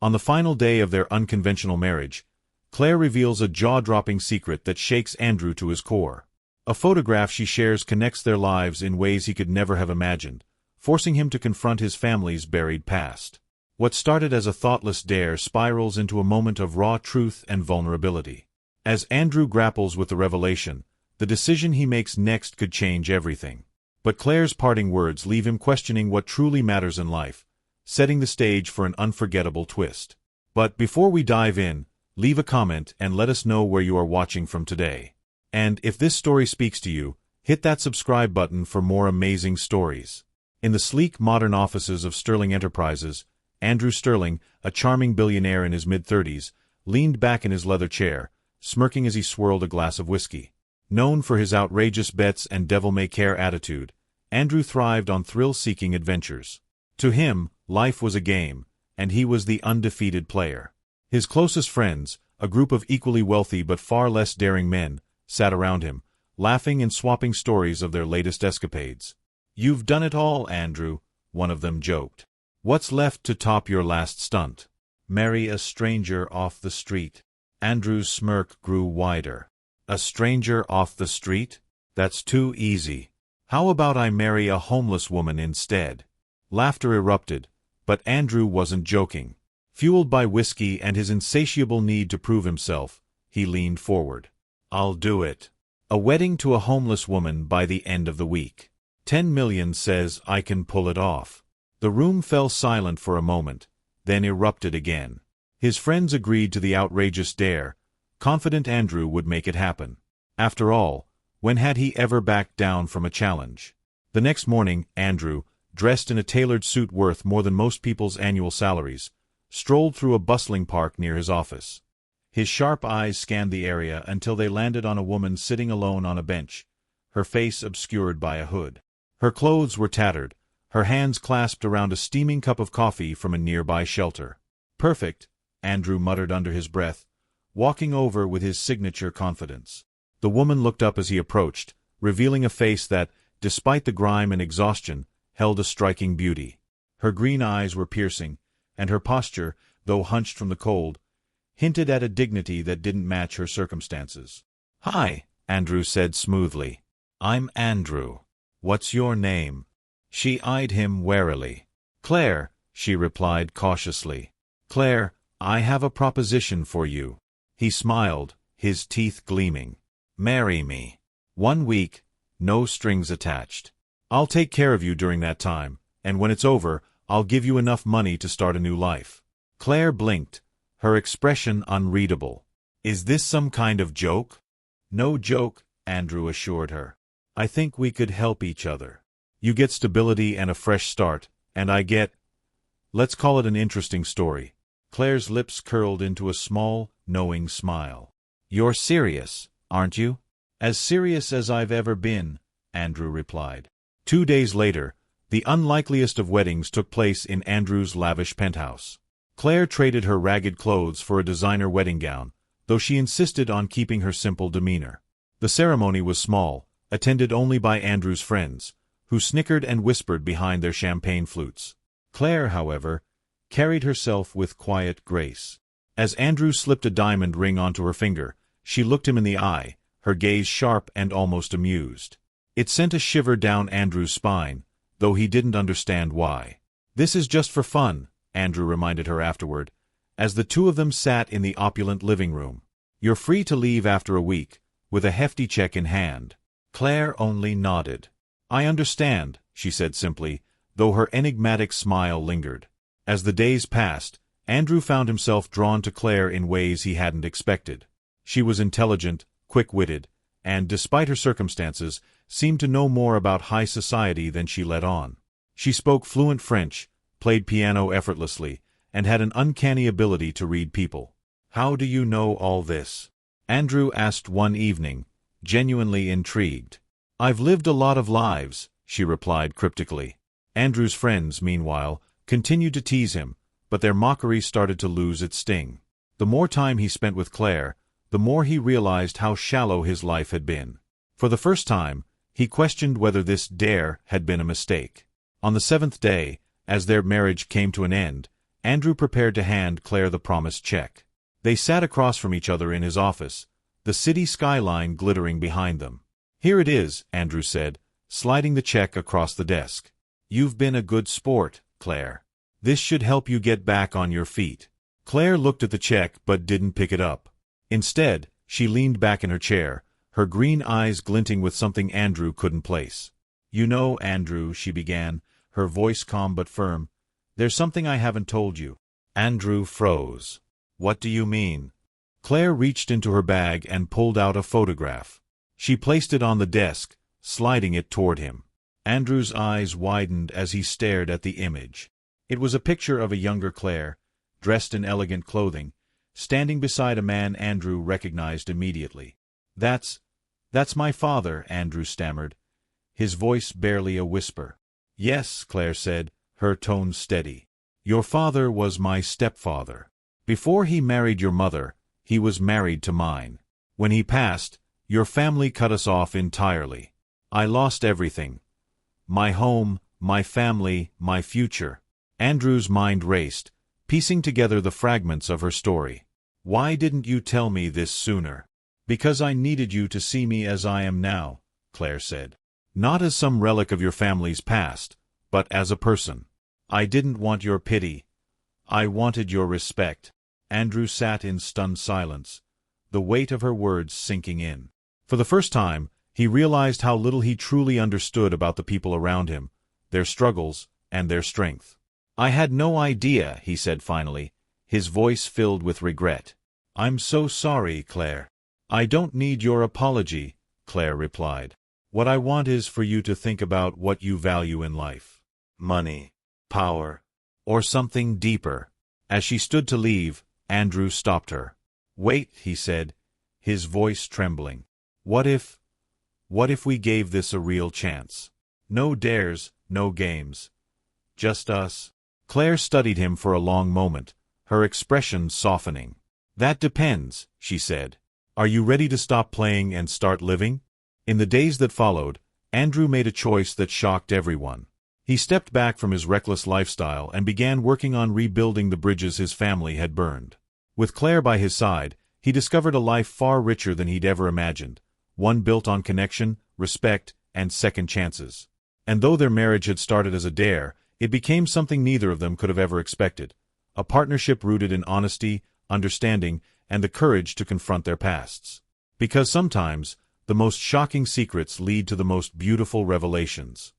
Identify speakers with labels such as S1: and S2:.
S1: On the final day of their unconventional marriage, Claire reveals a jaw-dropping secret that shakes Andrew to his core. A photograph she shares connects their lives in ways he could never have imagined, forcing him to confront his family's buried past. What started as a thoughtless dare spirals into a moment of raw truth and vulnerability. As Andrew grapples with the revelation, the decision he makes next could change everything. But Claire's parting words leave him questioning what truly matters in life, setting the stage for an unforgettable twist. But before we dive in, leave a comment and let us know where you are watching from today. And if this story speaks to you, hit that subscribe button for more amazing stories. In the sleek modern offices of Sterling Enterprises, Andrew Sterling, a charming billionaire in his mid-30s, leaned back in his leather chair, smirking as he swirled a glass of whiskey. Known for his outrageous bets and devil-may-care attitude, Andrew thrived on thrill-seeking adventures. To him, life was a game, and he was the undefeated player. His closest friends, a group of equally wealthy but far less daring men, sat around him, laughing and swapping stories of their latest escapades. "You've done it all, Andrew," one of them joked. "What's left to top your last stunt? Marry a stranger off the street." Andrew's smirk grew wider. "A stranger off the street? That's too easy. How about I marry a homeless woman instead?" Laughter erupted, but Andrew wasn't joking. Fueled by whiskey and his insatiable need to prove himself, he leaned forward. "I'll do it. A wedding to a homeless woman by the end of the week. 10 million says I can pull it off." The room fell silent for a moment, then erupted again. His friends agreed to the outrageous dare, confident Andrew would make it happen. After all, when had he ever backed down from a challenge? The next morning, Andrew, dressed in a tailored suit worth more than most people's annual salaries, strolled through a bustling park near his office. His sharp eyes scanned the area until they landed on a woman sitting alone on a bench, her face obscured by a hood. Her clothes were tattered, her hands clasped around a steaming cup of coffee from a nearby shelter. "Perfect," Andrew muttered under his breath, walking over with his signature confidence. The woman looked up as he approached, revealing a face that, despite the grime and exhaustion, held a striking beauty. Her green eyes were piercing, and her posture, though hunched from the cold, hinted at a dignity that didn't match her circumstances. "Hi," Andrew said smoothly. "I'm Andrew. What's your name?" She eyed him warily. "Claire," she replied cautiously. "Claire, I have a proposition for you." He smiled, his teeth gleaming. "Marry me. 1 week, no strings attached. I'll take care of you during that time, and when it's over, I'll give you enough money to start a new life." Claire blinked, her expression unreadable. "Is this some kind of joke?" "No joke," Andrew assured her. "I think we could help each other. You get stability and a fresh start, and I get, let's call it an interesting story." Claire's lips curled into a small, knowing smile. "You're serious, aren't you?" "As serious as I've ever been," Andrew replied. 2 days later, the unlikeliest of weddings took place in Andrew's lavish penthouse. Claire traded her ragged clothes for a designer wedding gown, though she insisted on keeping her simple demeanor. The ceremony was small, attended only by Andrew's friends, who snickered and whispered behind their champagne flutes. Claire, however, carried herself with quiet grace. As Andrew slipped a diamond ring onto her finger, she looked him in the eye, her gaze sharp and almost amused. It sent a shiver down Andrew's spine, though he didn't understand why. "This is just for fun," Andrew reminded her afterward, as the two of them sat in the opulent living room. "You're free to leave after a week, with a hefty check in hand." Claire only nodded. "I understand," she said simply, though her enigmatic smile lingered. As the days passed, Andrew found himself drawn to Claire in ways he hadn't expected. She was intelligent, quick-witted, and, despite her circumstances, seemed to know more about high society than she let on. She spoke fluent French, played piano effortlessly, and had an uncanny ability to read people. "How do you know all this?" Andrew asked one evening, genuinely intrigued. "I've lived a lot of lives," she replied cryptically. Andrew's friends, meanwhile, continued to tease him, but their mockery started to lose its sting. The more time he spent with Claire, the more he realized how shallow his life had been. For the first time, he questioned whether this dare had been a mistake. On the 7th day, as their marriage came to an end, Andrew prepared to hand Claire the promised check. They sat across from each other in his office, the city skyline glittering behind them. "Here it is," Andrew said, sliding the check across the desk. "You've been a good sport, Claire. This should help you get back on your feet." Claire looked at the check but didn't pick it up. Instead, she leaned back in her chair, her green eyes glinting with something Andrew couldn't place. "You know, Andrew," she began, her voice calm but firm, "there's something I haven't told you." Andrew froze. "What do you mean?" Claire reached into her bag and pulled out a photograph. She placed it on the desk, sliding it toward him. Andrew's eyes widened as he stared at the image. It was a picture of a younger Claire, dressed in elegant clothing, standing beside a man Andrew recognized immediately. That's my father," Andrew stammered, his voice barely a whisper. "Yes," Claire said, her tone steady. "Your father was my stepfather. Before he married your mother, he was married to mine. When he passed, your family cut us off entirely. I lost everything. My home, my family, my future." Andrew's mind raced, piecing together the fragments of her story. "Why didn't you tell me this sooner?" "Because I needed you to see me as I am now," Claire said. "Not as some relic of your family's past, but as a person. I didn't want your pity. I wanted your respect." Andrew sat in stunned silence, the weight of her words sinking in. For the first time, he realized how little he truly understood about the people around him, their struggles, and their strength. "I had no idea," he said finally, his voice filled with regret. "I'm so sorry, Claire." "I don't need your apology," Claire replied. "What I want is for you to think about what you value in life. Money, power, or something deeper." As she stood to leave, Andrew stopped her. "Wait," he said, his voice trembling. What if we gave this a real chance? No dares, no games. Just us." Claire studied him for a long moment, her expression softening. "That depends," she said. "Are you ready to stop playing and start living?" In the days that followed, Andrew made a choice that shocked everyone. He stepped back from his reckless lifestyle and began working on rebuilding the bridges his family had burned. With Claire by his side, he discovered a life far richer than he'd ever imagined, one built on connection, respect, and second chances. And though their marriage had started as a dare, it became something neither of them could have ever expected, a partnership rooted in honesty, understanding, and the courage to confront their pasts. Because sometimes, the most shocking secrets lead to the most beautiful revelations.